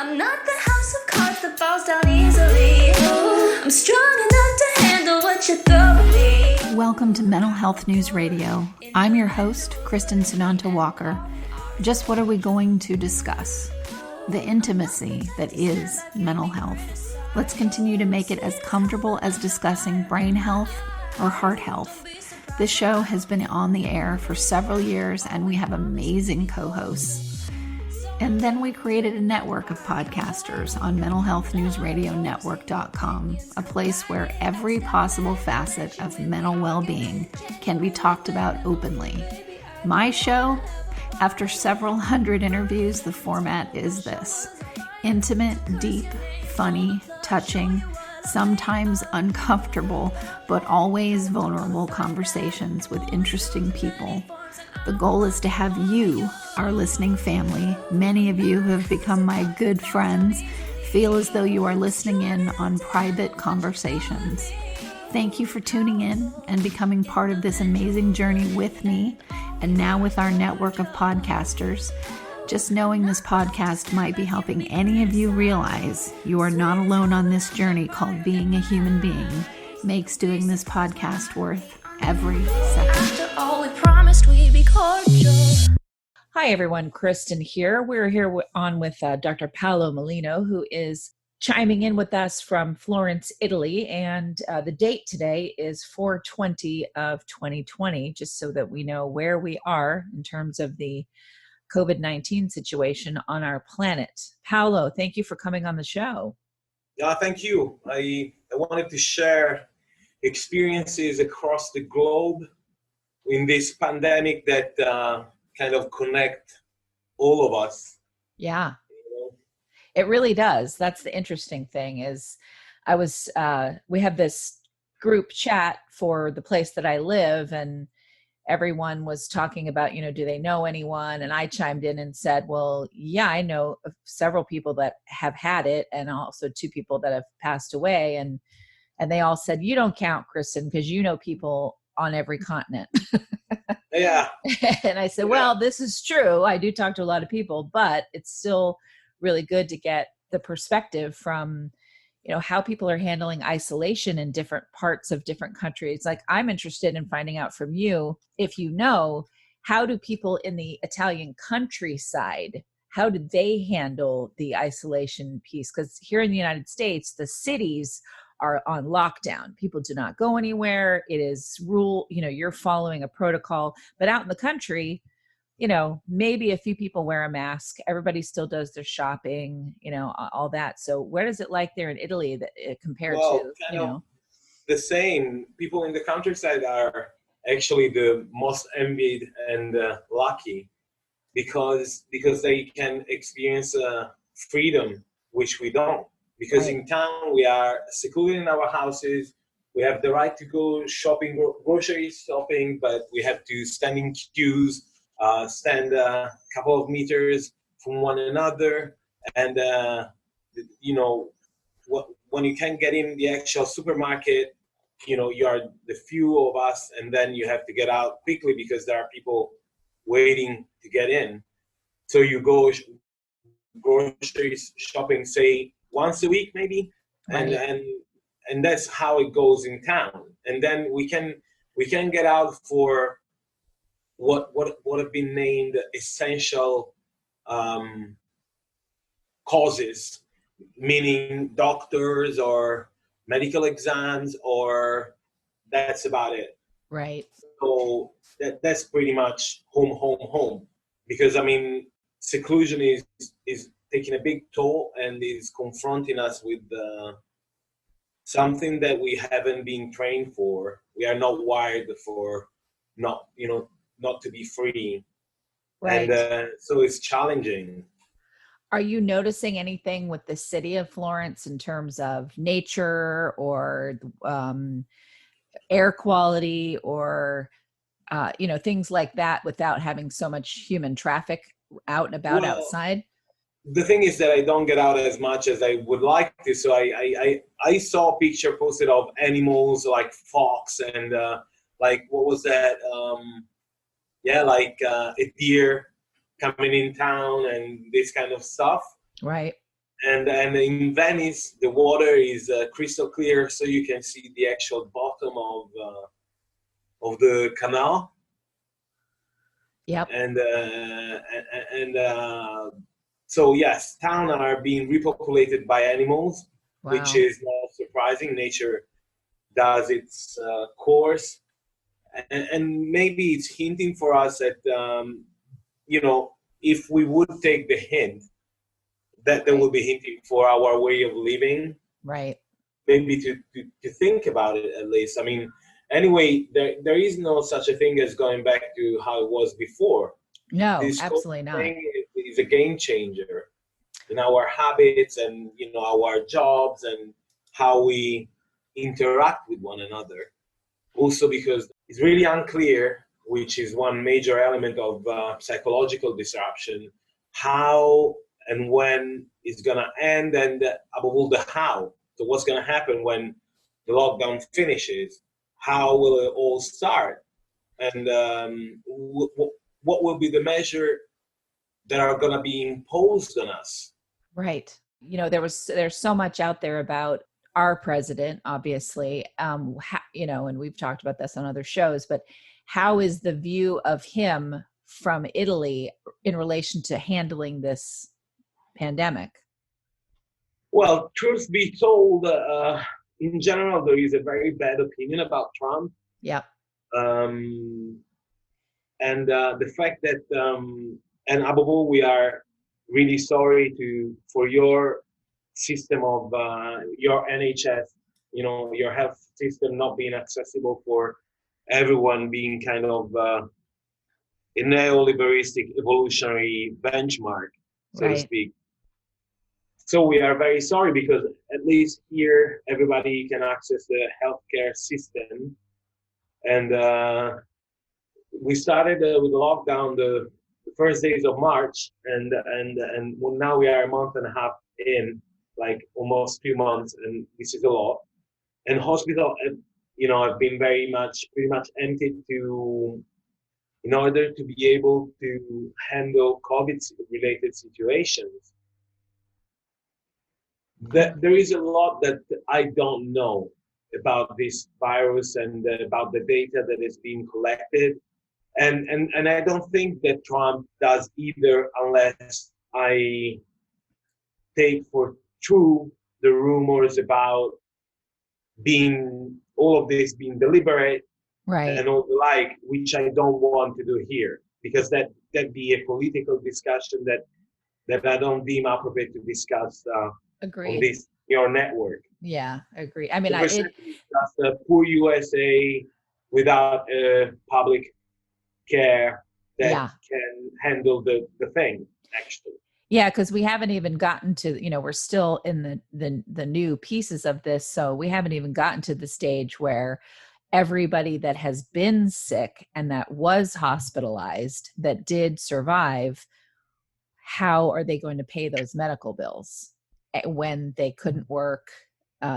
I'm not the house of cards that falls down easily. I'm strong enough to handle what you throw at me. Welcome to Mental Health News Radio. I'm your host, Kristin and Dr. Just what are we going to discuss? The intimacy that is mental health. Let's continue to make it as comfortable as discussing brain health or heart health. This show has been on the air for several years and we have amazing co-hosts. And then we created a network of podcasters on mentalhealthnewsradionetwork.com, a place where every possible facet of mental well-being can be talked about openly. My show, after several hundred interviews, the format is this: intimate, deep, funny, touching, sometimes uncomfortable, but always vulnerable conversations with interesting people. The goal is to have you, our listening family, many of you who have become my good friends, feel as though you are listening in on private conversations. Thank you for tuning in and becoming part of this amazing journey with me, and now with our network of podcasters. Just knowing this podcast might be helping any of you realize you are not alone on this journey called being a human being makes doing this podcast worth every second. After all we promised, we'd be cordial. Hi, everyone. Kristin here. We're here on with Dr. Paolo Molino, who is chiming in with us from Florence, Italy. And the date today is 4/20 of 2020, just so that we know where we are in terms of the COVID-19 situation on our planet. Paolo, thank you for coming on the show. Yeah, thank you. I wanted to share experiences across the globe in this pandemic that kind of connect all of us. Yeah, it really does. That's the interesting thing is we have this group chat for the place that I live, and everyone was talking about, do they know anyone? And I chimed in and said, well, yeah, I know of several people that have had it and also 2 people that have passed away. And they all said, you don't count, Kristin, because you know people on every continent. Yeah. And I said, well, this is true. I do talk to a lot of people, but it's still really good to get the perspective from, how people are handling isolation in different parts of different countries. Like, I'm interested in finding out from you, if you know, how do people in the Italian countryside, how did they handle the isolation piece? Because here in the United States, the cities are on lockdown. People do not go anywhere. It is you're following a protocol. But out in the country, maybe a few people wear a mask. Everybody still does their shopping, all that. So where is it like there in Italy that compared to, the same? People in the countryside are actually the most envied and lucky because they can experience freedom, which we don't. Because right. In town, we are secluded in our houses. We have the right to go shopping, grocery shopping, but we have to stand in queues, stand a couple of meters from one another. And, when you can get in the actual supermarket, you are the few of us, and then you have to get out quickly because there are people waiting to get in. So you go grocery shopping, say, once a week maybe, right. and that's how it goes in town. And then we can get out for what have been named essential causes, meaning doctors or medical exams, or that's about it. Right. So that's pretty much home, because seclusion is taking a big toll and is confronting us with something that we haven't been trained for. We are not wired for not to be free. Right. And so it's challenging. Are you noticing anything with the city of Florence in terms of nature or air quality or, things like that without having so much human traffic out and about outside? The thing is that I don't get out as much as I would like to. So I saw a picture posted of animals like fox and what was that? A deer coming in town and this kind of stuff. Right. And in Venice, the water is crystal clear, so you can see the actual bottom of the canal. Yep. And so yes, towns are being repopulated by animals, which Wow. is not surprising. Nature does its course, and maybe it's hinting for us that if we would take the hint, that there will be hinting for our way of living. Right. Maybe to think about it at least. I mean, anyway, there is no such a thing as going back to how it was before. No, This whole absolutely not. thing is a game changer in our habits and our jobs and how we interact with one another. Also because it's really unclear, which is one major element of psychological disruption, how and when it's going to end, and above all the how. So what's going to happen when the lockdown finishes? How will it all start? And what will be the measure that are going to be imposed on us? Right. There's so much out there about our president, obviously, and we've talked about this on other shows, but how is the view of him from Italy in relation to handling this pandemic? Well, truth be told, in general, there is a very bad opinion about Trump. Yep. And the fact that, and above all, we are really sorry for your system of your NHS, your health system not being accessible for everyone, being kind of a neoliberalistic evolutionary benchmark, so to speak. So we are very sorry, because at least here everybody can access the healthcare system. And we started with lockdown the first days of March, and now we are a month and a half in, like almost 2 months, and this is a lot. And hospital, have been pretty much empty in order to be able to handle COVID-related situations. There is a lot that I don't know about this virus and about the data that is being collected. And I don't think that Trump does either, unless I take for true the rumors about all of this being deliberate, right, and all the like, which I don't want to do here, because that'd be a political discussion that I don't deem appropriate to discuss on this your network. Yeah, agree. I mean, it's just a poor USA without public care that can handle the thing, actually. Yeah, because we haven't even gotten to, we're still in the new pieces of this. So we haven't even gotten to the stage where everybody that has been sick and that was hospitalized, that did survive, how are they going to pay those medical bills when they couldn't work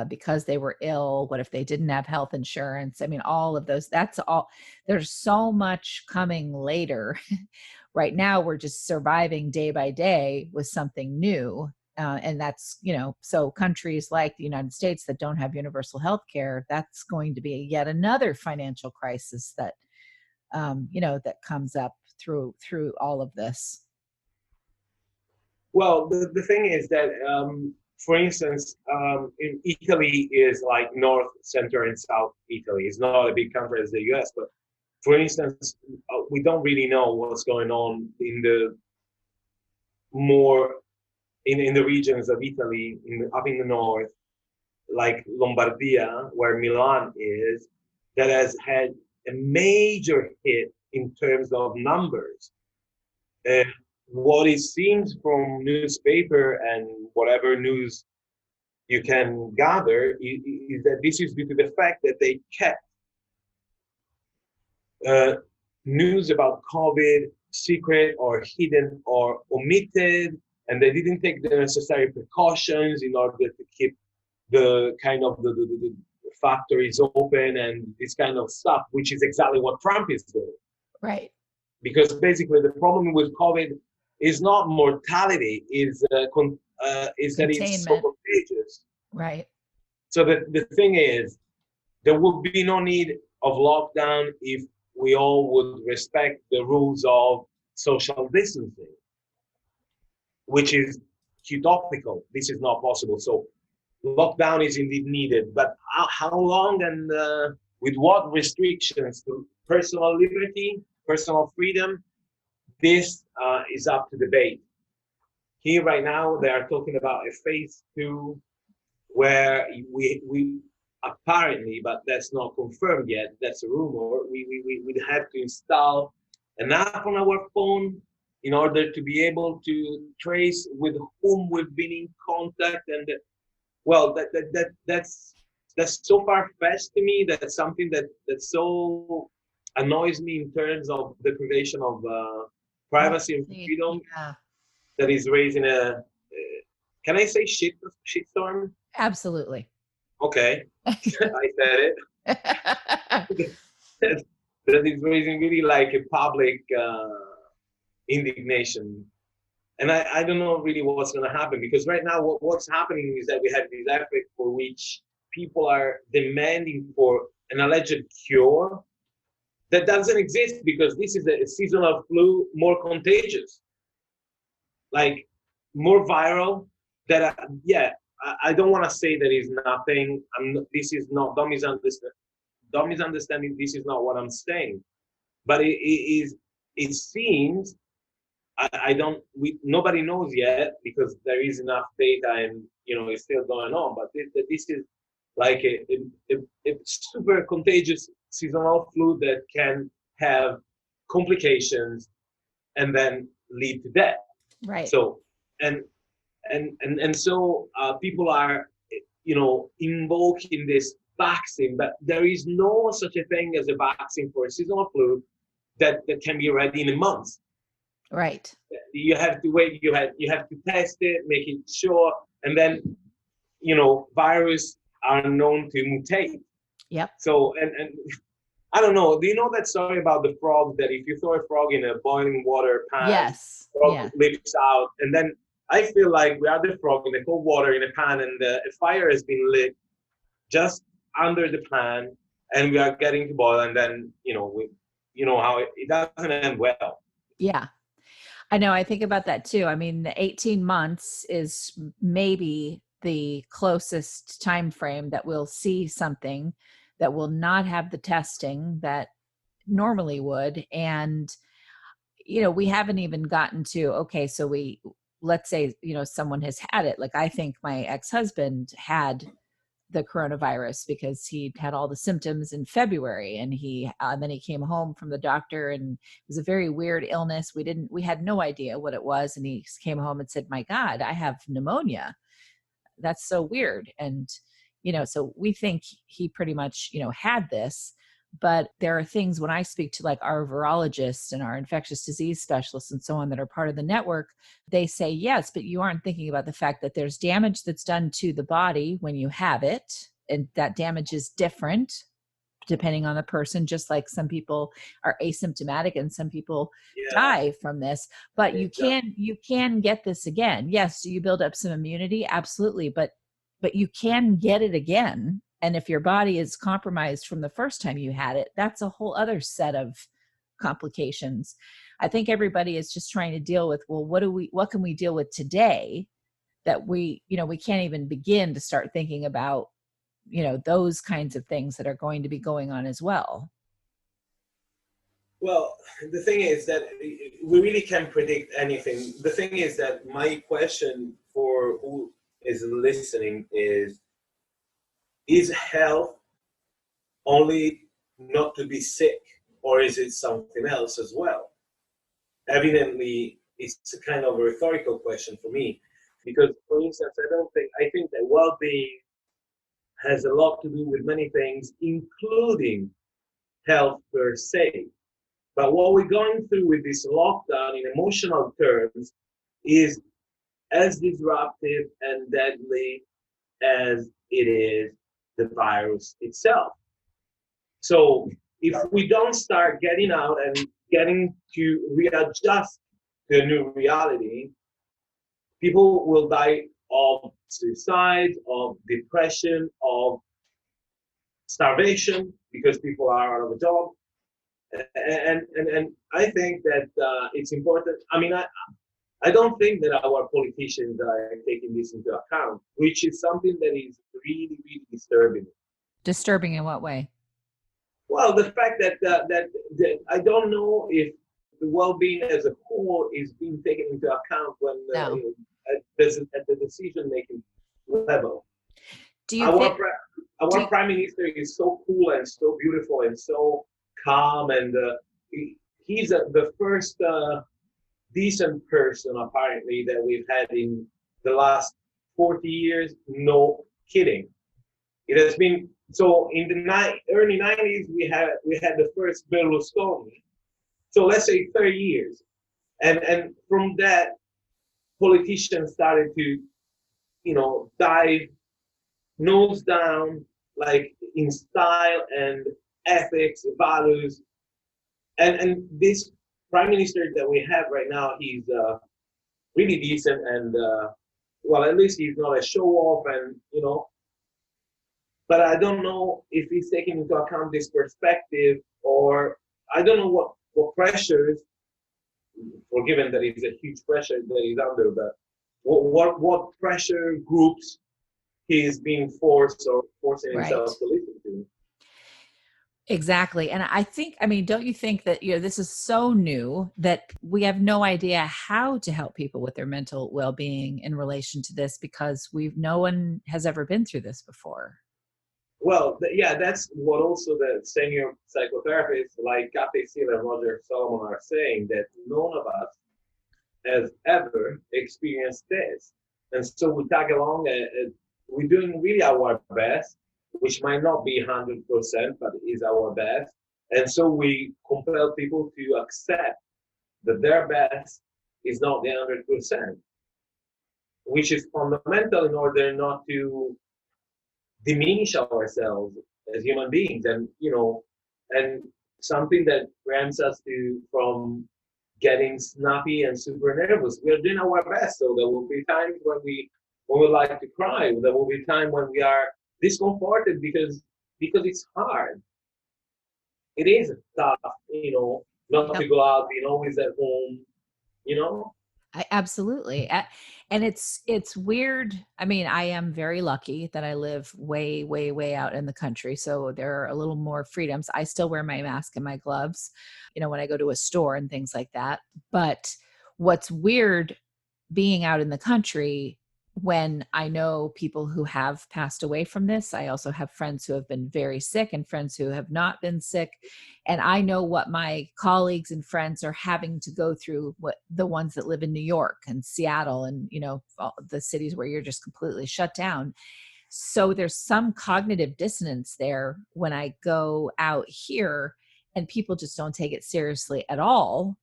because they were ill? What if they didn't have health insurance? I mean, all of those, that's all. There's so much coming later. Right now, we're just surviving day by day with something new. And that's, so countries like the United States that don't have universal health care, that's going to be yet another financial crisis that, that comes up through all of this. Well, the thing is that, for instance, in Italy is like North, Center, and South Italy. It's not a big country as the US, but for instance, we don't really know what's going on in the regions of Italy, up in the north, like Lombardia, where Milan is, that has had a major hit in terms of numbers. What it seems from newspaper and whatever news you can gather is that this is due to the fact that they kept news about COVID secret or hidden or omitted, and they didn't take the necessary precautions in order to keep the kind of the factories open and this kind of stuff, which is exactly what Trump is doing. Right. Because basically the problem with COVID is not mortality, is is that it's so Containment. contagious. Right. So the thing is, there would be no need of lockdown if we all would respect the rules of social distancing, which is utopical. This is not possible. So lockdown is indeed needed, but how long and with what restrictions to personal liberty, personal freedom, this is up to debate. Here right now, they are talking about a phase 2 where we apparently, but that's not confirmed yet, that's a rumor, we would have to install an app on our phone in order to be able to trace with whom we've been in contact. And well, that's so far-fetched to me. That's something that so annoys me in terms of deprivation of privacy and freedom, Yeah. that is raising a can I say shitstorm? Absolutely. Okay, I said it. That is raising really like a public indignation. And I don't know really what's going to happen, because right now what's happening is that we have this effort for which people are demanding for an alleged cure that doesn't exist, because this is a seasonal flu, more contagious, like more viral. That I don't want to say that is nothing. This is not, don't misunderstanding. This is not what I'm saying, but it is. It seems nobody knows yet, because there is enough data and it's still going on. But this is like a super contagious seasonal flu that can have complications and then lead to death. Right. So so people are invoking this vaccine, but there is no such a thing as a vaccine for a seasonal flu that can be ready in a month. Right. You have to wait, you have to test it, make it sure, and then viruses are known to mutate. Yep. So and I don't know, do you know that story about the frog, that if you throw a frog in a boiling water pan, Yes. frog leaps out? And then I feel like we are the frog in the cold water in a pan, and a fire has been lit just under the pan, and we are getting to boil, and then how it doesn't end well. Yeah. I know. I think about that too. I mean, the 18 months is maybe the closest time frame that we'll see something that will not have the testing that normally would. And, we haven't even gotten to, okay, so let's say, someone has had it. Like, I think my ex-husband had the coronavirus because he had all the symptoms in February, and then he came home from the doctor, and it was a very weird illness. We had no idea what it was. And he came home and said, "My God, I have pneumonia. That's so weird." And, so we think he pretty much, had this. But there are things, when I speak to like our virologists and our infectious disease specialists and so on that are part of the network, they say, yes, but you aren't thinking about the fact that there's damage that's done to the body when you have it. And that damage is different depending on the person, just like some people are asymptomatic and some people die from this. But you can get this again. Yes, do you build up some immunity? Absolutely. But you can get it again. And if your body is compromised from the first time you had it, that's a whole other set of complications. I think everybody is just trying to deal with, well, what can we deal with today that we can't even begin to start thinking about, those kinds of things that are going to be going on as well. Well, the thing is that we really can't predict anything. The thing is that my question for who is listening is health only not to be sick, or is it something else as well? Evidently, it's a kind of a rhetorical question for me, because, for instance, I think that well-being has a lot to do with many things, including health per se. But what we're going through with this lockdown in emotional terms is as disruptive and deadly as it is the virus itself. So if we don't start getting out and getting to readjust to a new reality, people will die of suicide, of depression, of starvation because people are out of a job. And I think that it's important. I mean, I don't think that our politicians are taking this into account, which is something that is really, really disturbing. Disturbing in what way? Well, the fact that I don't know if the well-being as a whole is being taken into account when No. at the decision-making level. Do you think Our prime minister is so cool and so beautiful and so calm, and he's the first decent person apparently that we've had in the last 40 years. No kidding. It has been so. In the early 90s, we had the first Berlusconi. So let's say 30 years, and from that, politicians started to, dive nose down, like in style and ethics, values, and this prime minister that we have right now, he's really decent, and well, at least he's not a show off, and but I don't know if he's taking into account this perspective, or I don't know what pressures, forgiven that it's a huge pressure that he's under, but what pressure groups he is being forced or forcing himself to listen to. Exactly. And I mean, don't you think that, this is so new that we have no idea how to help people with their mental well-being in relation to this, because no one has ever been through this before. Well, yeah, that's what also the senior psychotherapists like Kathy Seal and Roger Solomon are saying, that none of us has ever experienced this. And so we tag along, we're doing really our best, which might not be 100%, but is our best. And so we compel people to accept that their best is not the 100%, which is fundamental in order not to diminish ourselves as human beings, and and something that prevents us from getting snappy and super nervous. We are doing our best, so there will be times when we like to cry. There will be time when we are discomforted because it's hard. It is tough, not to go out, being always at home, Absolutely. And it's weird. I mean, I am very lucky that I live way, way, way out in the country. So there are a little more freedoms. I still wear my mask and my gloves, when I go to a store and things like that. But what's weird being out in the country, when I know people who have passed away from this, I also have friends who have been very sick and friends who have not been sick. And I know what my colleagues and friends are having to go through, what the ones that live in New York and Seattle and, all the cities where you're just completely shut down. So there's some cognitive dissonance there when I go out here, and people just don't take it seriously at all.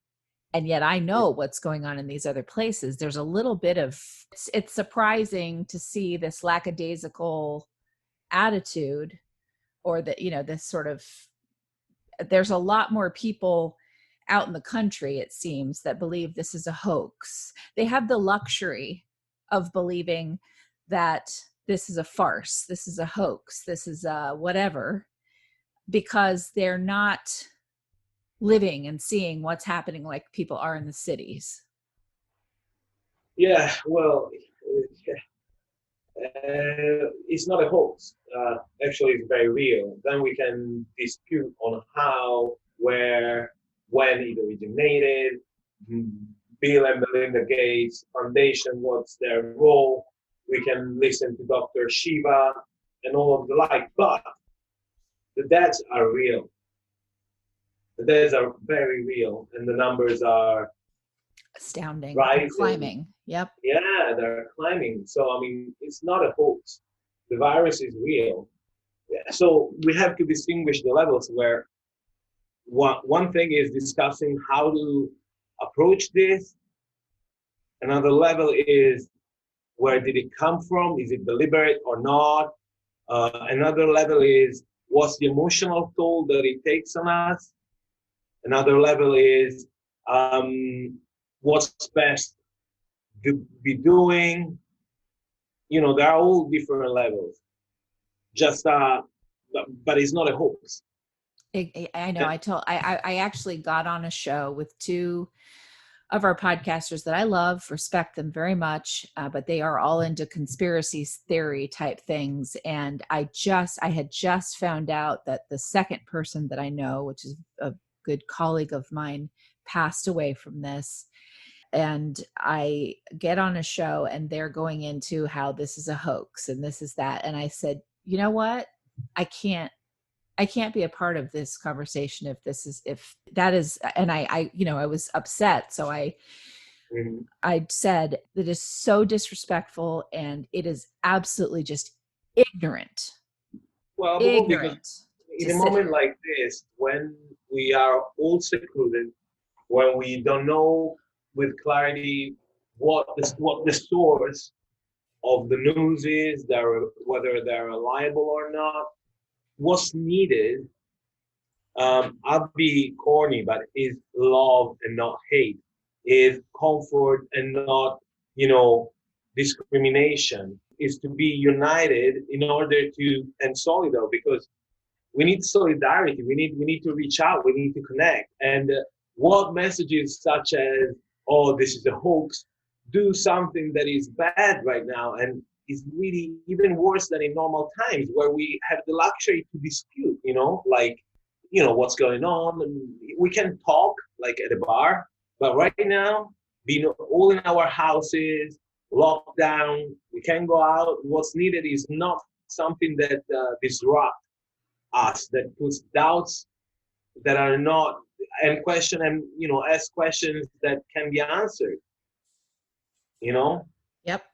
And yet I know what's going on in these other places. There's a little bit of, it's surprising to see this lackadaisical attitude, or that, this sort of, there's a lot more people out in the country, it seems, that believe this is a hoax. They have the luxury of believing that this is a farce, this is a hoax, this is a whatever, because they're not living and seeing what's happening like people are in the cities. Yeah, well, it's not a hoax. Actually, it's very real. Then we can dispute on how, where, when it originated. Bill and Melinda Gates Foundation, what's their role? We can listen to Dr. Shiva and all of the like, but the deaths are real. The deaths are very real, and the numbers are astounding, rising. Climbing. Yep. Yeah, they're climbing. So, I mean, it's not a hoax. The virus is real. Yeah. So we have to distinguish the levels, where one thing is discussing how to approach this. Another level is, where did it come from? Is it deliberate or not? Another level is, what's the emotional toll that it takes on us? Another level is, what's best be doing. You know, there are all different levels. Just but it's not a hoax. I know. I actually got on a show with two of our podcasters that I love, respect them very much, but they are all into conspiracy theory type things. And I had just found out that the second person that I know, which is a good colleague of mine, passed away from this. And I get on a show and they're going into how this is a hoax and this is that. And I said, you know what? I can't be a part of this conversation if that is, and I was upset. So I said that is so disrespectful and it is absolutely just ignorant. Well, because in a moment like this, when we are all secluded, when we don't know with clarity what the source of the news is, whether they're reliable or not, what's needed, I'll be corny, but is love and not hate, is comfort and not, discrimination, is to be united in order to, and solidar, because we need solidarity. We need to reach out. We need to connect. And what messages such as, oh, this is a hoax, do something that is bad right now and is really even worse than in normal times where we have the luxury to dispute, what's going on. And we can talk like at a bar, but right now, being all in our houses, locked down, we can't go out. What's needed is not something that disrupts us, that puts doubts that are not, and question and ask questions that can be answered. Yep.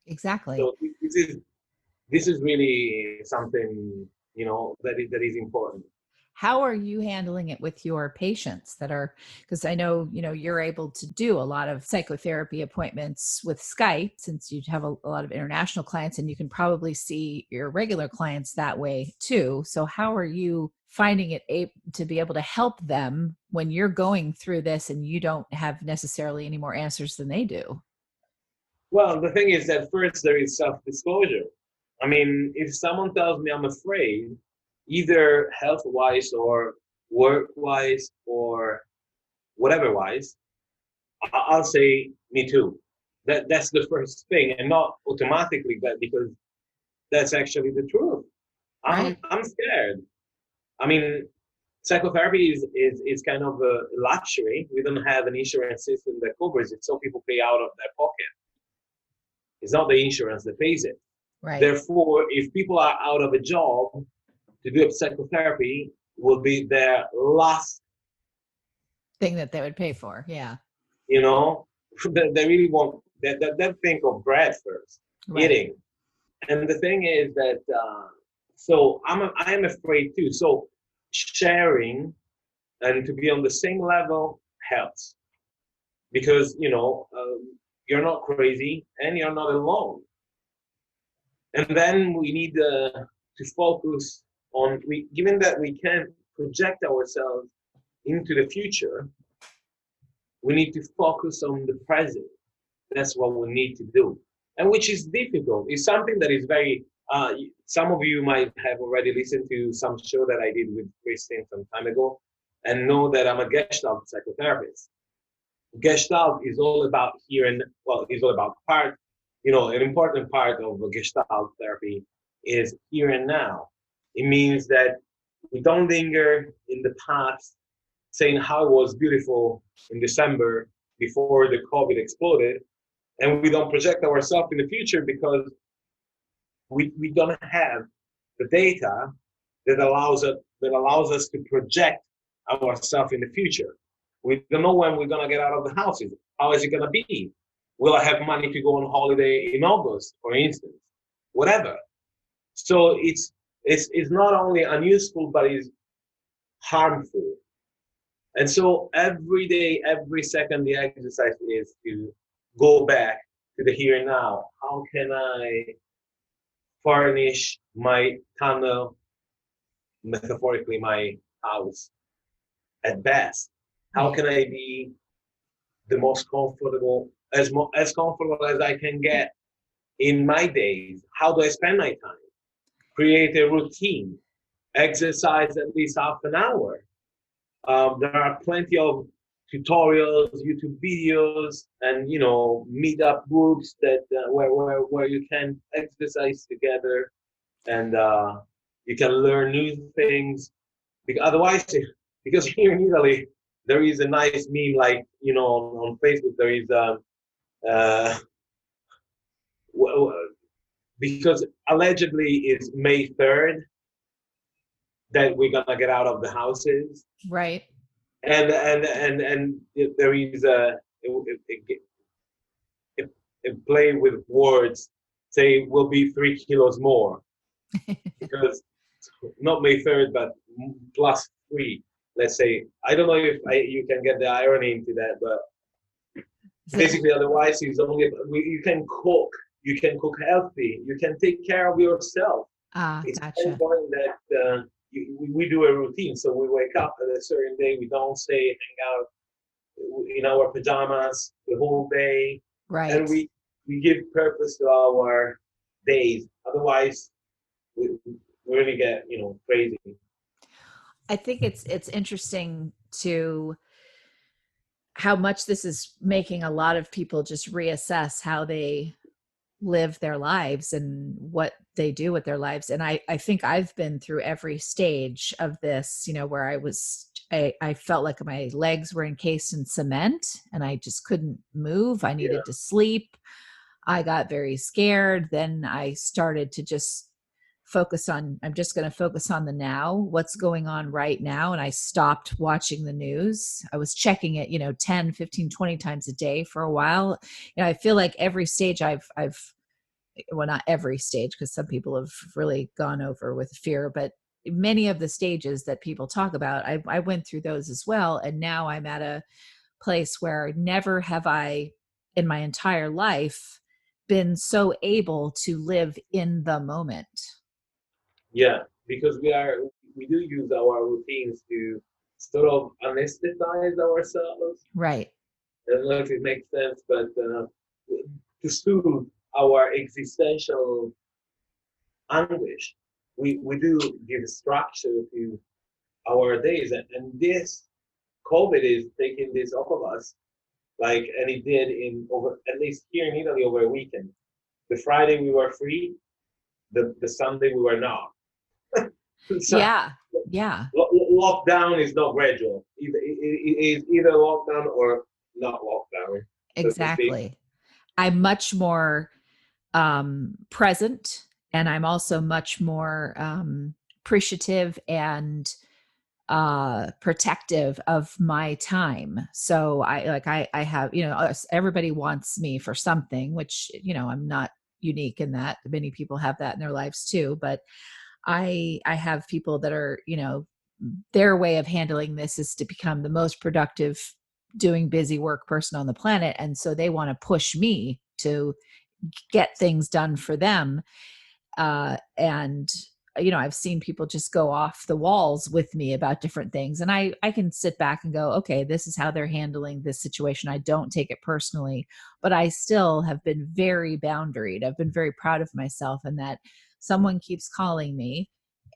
Exactly. So this is really something that is important. How are you handling it with your patients that are, because I know, you're able to do a lot of psychotherapy appointments with Skype since you have a lot of international clients, and you can probably see your regular clients that way too. So how are you finding it to be able to help them when you're going through this and you don't have necessarily any more answers than they do? Well, the thing is that first there is self-disclosure. I mean, if someone tells me I'm afraid, either health-wise or work-wise or whatever-wise, I'll say, me too. That's the first thing, and not automatically, but because that's actually the truth. I'm scared. I mean, psychotherapy is kind of a luxury. We don't have an insurance system that covers it, so people pay out of their pocket. It's not the insurance that pays it. Right. Therefore, if people are out of a job, to do psychotherapy will be their last thing that they would pay for. Yeah. They really want that think of bread first, eating. And the thing is that, so I am afraid too. So sharing and to be on the same level helps, because, you're not crazy and you're not alone. And then we need to focus on, given that we can project ourselves into the future, we need to focus on the present. That's what we need to do. And which is difficult. It's something that is very, some of you might have already listened to some show that I did with Kristin some time ago and know that I'm a Gestalt psychotherapist. Gestalt is all about is all about an important part of Gestalt therapy is here and now. It means that we don't linger in the past saying how it was beautiful in December before the COVID exploded, and we don't project ourselves in the future because we don't have the data that allows us to project ourselves in the future. We don't know when we're gonna get out of the houses. How is it gonna be? Will I have money to go on holiday in August, for instance? Whatever. So it's not only unuseful, but it's harmful. And so every day, every second, the exercise is to go back to the here and now. How can I furnish my tunnel, metaphorically my house, at best? How can I be the most comfortable, as comfortable as I can get in my days. How do I spend my time? Create a routine, exercise at least half an hour. There are plenty of tutorials, YouTube videos, and meetup groups that where you can exercise together, and you can learn new things. Because otherwise, because here in Italy, there is a nice meme, like on Facebook. There is uh, because allegedly it's May 3rd that we're gonna get out of the houses, Right. and there is a play with words. Say will be 3 kilos more because not May 3rd, but +3. Let's say, I don't know if you can get the irony into that, but basically, otherwise, you can cook. You can cook healthy. You can take care of yourself. It's Gotcha. important that we do a routine. So we wake up at a certain day. We don't stay hang out in our pajamas the whole day, Right. and we give purpose to our days. Otherwise, we really get crazy. I think it's interesting to how much this is making a lot of people just reassess how they live their lives and what they do with their lives. And I think I've been through every stage of this, where I felt like my legs were encased in cement and I just couldn't move. I needed to sleep. I got very scared. Then I started to just I'm just going to focus on the now, what's going on right now. And I stopped watching the news. I was checking it, 10, 15, 20 times a day for a while. I feel like every stage well, not every stage, because some people have really gone over with fear, but many of the stages that people talk about, I went through those as well. And now I'm at a place where never have I in my entire life been so able to live in the moment. Yeah, because we do use our routines to sort of anesthetize ourselves. Right. I don't know if it makes sense, but to soothe our existential anguish, we do give structure to our days, and this COVID is taking this off of us, and it did at least here in Italy, over a weekend. The Friday we were free, the Sunday we were not. So, yeah. Lockdown is not gradual. It is either lockdown or not lockdown. Exactly. I'm much more present, and I'm also much more appreciative and protective of my time. So I have, everybody wants me for something, which, I'm not unique in that. Many people have that in their lives too, but I have people that are, their way of handling this is to become the most productive doing busy work person on the planet. And so they want to push me to get things done for them. And I've seen people just go off the walls with me about different things. And I can sit back and go, okay, this is how they're handling this situation. I don't take it personally, but I still have been very boundaried. I've been very proud of myself, and that someone keeps calling me,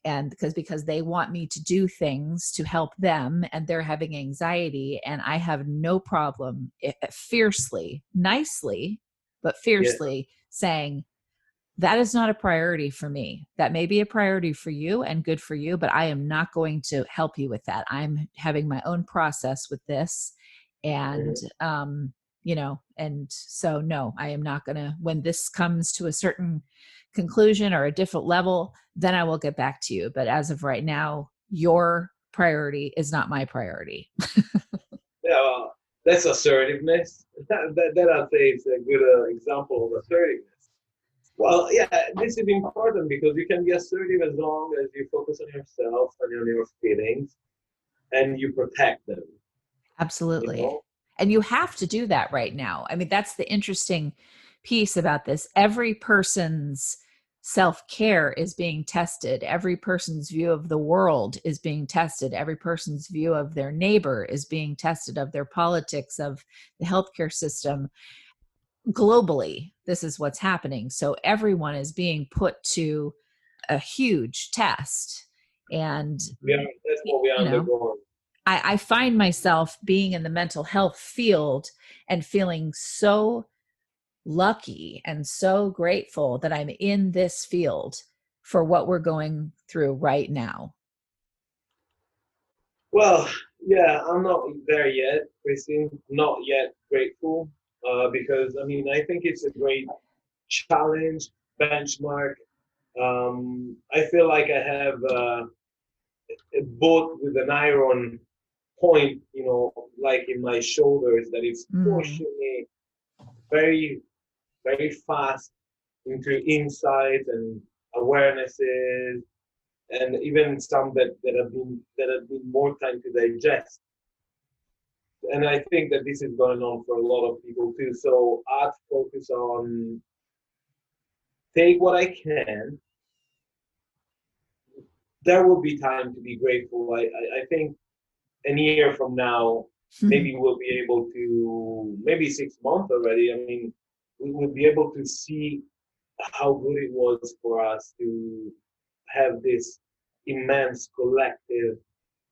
and because they want me to do things to help them, and they're having anxiety, and I have no problem fiercely, nicely, but fiercely saying, that is not a priority for me. That may be a priority for you and good for you, but I am not going to help you with that. I'm having my own process with this. And, and so, no, I am not going to, when this comes to a certain conclusion or a different level, then I will get back to you. But as of right now, your priority is not my priority. Yeah, that's assertiveness. That I'd say is a good example of assertiveness. Well, yeah, this is important because you can be assertive as long as you focus on yourself and on your feelings and you protect them. Absolutely. And you have to do that right now. I mean, that's the interesting piece about this. Every person's self-care is being tested. Every person's view of the world is being tested. Every person's view of their neighbor is being tested, of their politics, of the healthcare system. Globally, this is what's happening. So everyone is being put to a huge test. And that's what we are undergoing. I find myself being in the mental health field and feeling so lucky and so grateful that I'm in this field for what we're going through right now. Well, yeah, I'm not there yet, Kristin. Not yet grateful, because I think it's a great challenge, benchmark. I feel like I have both with an iron point, like in my shoulders, that is pushing me very, very fast into insights and awarenesses, and even some that have been more time to digest. And I think that this is going on for a lot of people too. So I'd focus on take what I can. There will be time to be grateful. I think a year from now, maybe we'll be able to, maybe 6 months already. We will be able to see how good it was for us to have this immense collective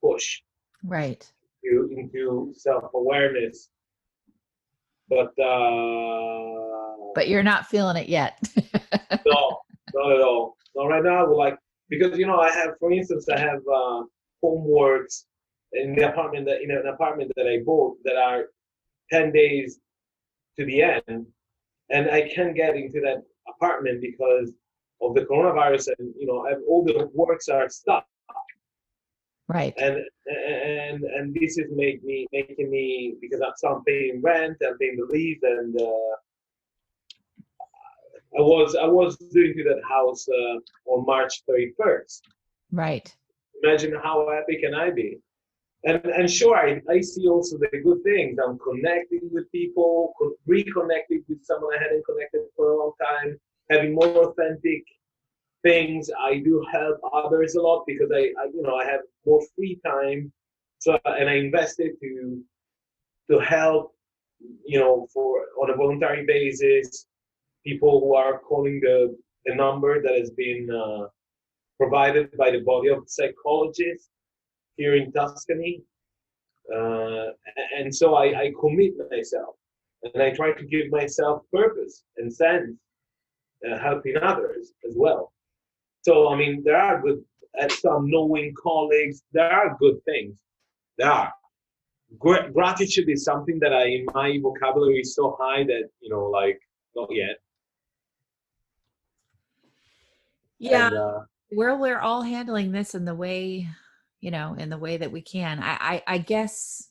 push Right. into self-awareness. But you're not feeling it yet. No, not at all. Not right now. Because I have homeworks in an apartment that I bought that are 10 days to the end, and I can't get into that apartment because of the coronavirus, and all the works are stuck. Right. And this is making me, because I'm paying rent, I'm paying the lease, and I was doing to that house on March 31st. Right. Imagine how happy can I be? And sure, I see also the good things. I'm connecting with people, reconnecting with someone I hadn't connected for a long time, having more authentic things. I do help others a lot because I have more free time. So, and I invested to help, on a voluntary basis, people who are calling the number that has been provided by the body of psychologists here in Tuscany. And so I commit myself, and I try to give myself purpose and sense, helping others as well. So, there are good, some knowing colleagues, there are good things. There are. Gratitude is something that in my vocabulary is so high that, not yet. Yeah. And, we're all handling this in the way, that we can. I guess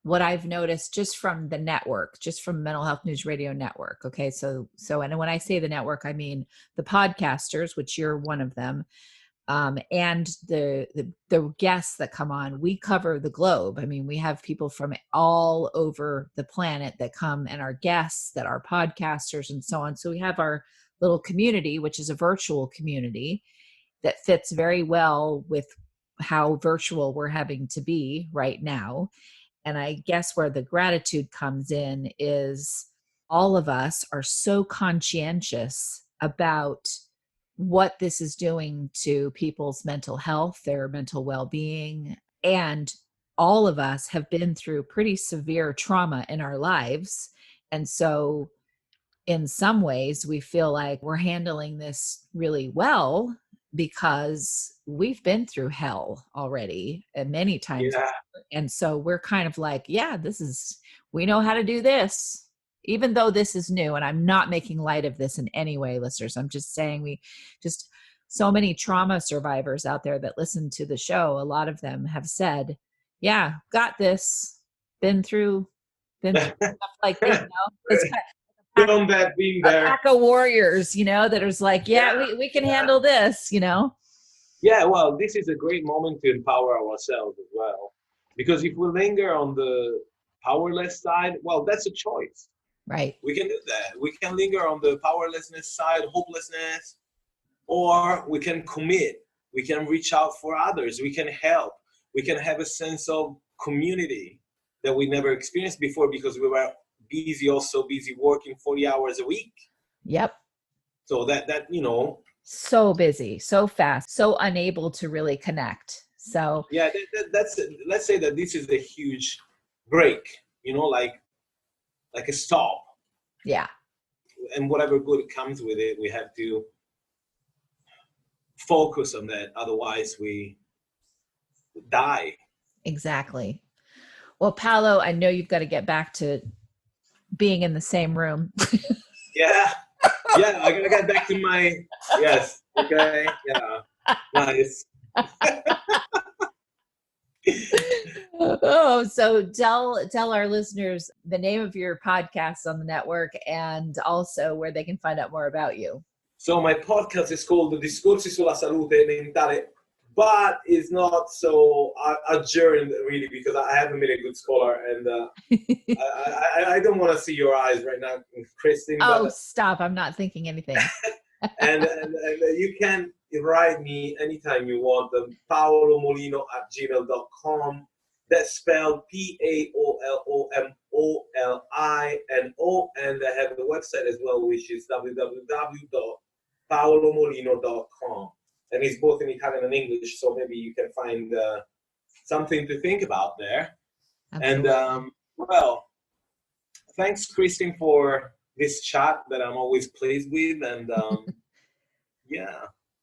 what I've noticed just from the network, just from Mental Health News Radio Network. Okay. So, and when I say the network, I mean the podcasters, which you're one of them. And the guests that come on, we cover the globe. We have people from all over the planet that come and are guests that are podcasters and so on. So we have our little community, which is a virtual community that fits very well with how virtual we're having to be right now. And I guess where the gratitude comes in is all of us are so conscientious about what this is doing to people's mental health, their mental well-being. And all of us have been through pretty severe trauma in our lives. And so in some ways, we feel like we're handling this really well because we've been through hell already and many times. yeah. And so we're kind of like, yeah, we know how to do this, even though this is new. And I'm not making light of this in any way, listeners. I'm just saying so many trauma survivors out there that listen to the show, a lot of them have said, yeah, got this, been through stuff like this. It's Film that being there. A pack of warriors, that is like, we can handle this, Yeah, well, this is a great moment to empower ourselves as well. Because if we linger on the powerless side, well, that's a choice. Right. We can do that. We can linger on the powerlessness side, hopelessness, or we can commit. We can reach out for others. We can help. We can have a sense of community that we never experienced before because we were also busy working 40 hours a week. Yep. So that so busy, so fast, so unable to really connect. So yeah, that's let's say that this is a huge break, like a stop. Yeah. And whatever good comes with it, we have to focus on that. Otherwise, we die. Exactly. Well, Paolo, I know you've got to get back to being in the same room. Yeah, I gotta get back to my yes. Okay, yeah, nice. Oh, so tell our listeners the name of your podcast on the network and also where they can find out more about you. So my podcast is called Discorsi sulla salute mentale, but it's not so adjourned really because I haven't been a good scholar and I don't want to see your eyes right now, Kristin. Oh, stop. I'm not thinking anything. and you can write me anytime you want. paolomolino@gmail.com. That's spelled PaoloMolino, and I have the website as well, which is www.paolomolino.com. And it's both in Italian and English, so maybe you can find something to think about there. Absolutely. And well, thanks, Kristin, for this chat that I'm always pleased with, and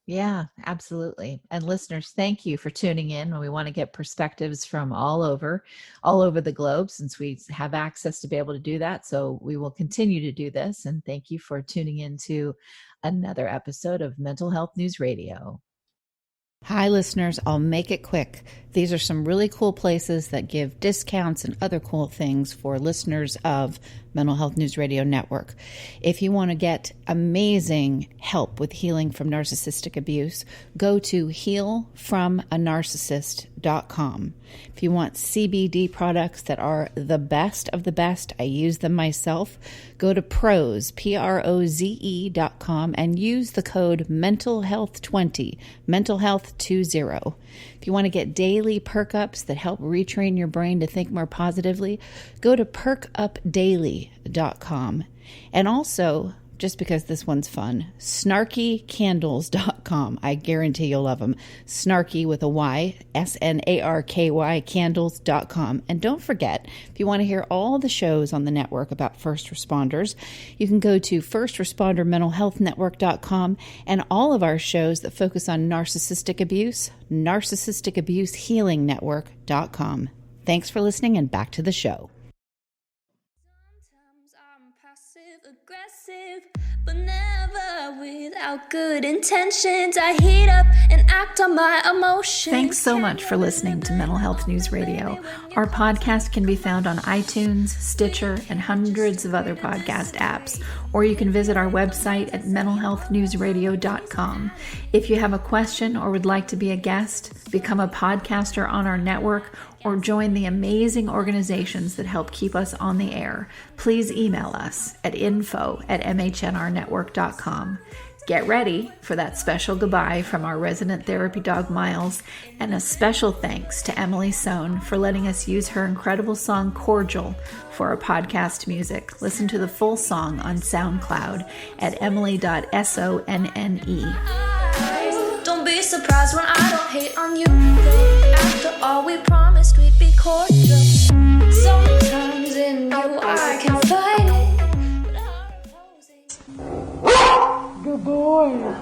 Yeah, absolutely. And listeners, thank you for tuning in. We want to get perspectives from all over the globe since we have access to be able to do that. So we will continue to do this. And thank you for tuning in to another episode of Mental Health News Radio. Hi, listeners. I'll make it quick. These are some really cool places that give discounts and other cool things for listeners of Mental Health News Radio Network. If you want to get amazing help with healing from narcissistic abuse, go to healfromanarcissist.com. If you want CBD products that are the best of the best, I use them myself, go to Proze, PROZE.com, and use the code mentalhealth20, mentalhealth20. If you want to get daily perk ups that help retrain your brain to think more positively, go to perkupdaily.com. And also, just because this one's fun, snarkycandles.com. I guarantee you'll love them. Snarky with a Y, SNARKY, candles.com. And don't forget, if you want to hear all the shows on the network about first responders, you can go to firstrespondermentalhealthnetwork.com, and all of our shows that focus on narcissistic abuse, narcissistabusehealingnetwork.com. Thanks for listening, and back to the show. Aggressive, but never without good intentions. I heat up and act on my emotions. Thanks so much for listening to Mental Health News Radio. Our podcast can be found on iTunes, Stitcher, and hundreds of other podcast apps, or you can visit our website at mentalhealthnewsradio.com. If you have a question or would like to be a guest, become a podcaster on our network, or join the amazing organizations that help keep us on the air, please email us at info@mhnrnetwork.com. Get ready for that special goodbye from our resident therapy dog, Miles, and a special thanks to Emily Sohn for letting us use her incredible song, Cordial, for our podcast music. Listen to the full song on SoundCloud at emily.sonne. Don't be surprised when I don't hate on you. After all, we promised we'd be cordial. Sometimes in you I can fight it. Good boy.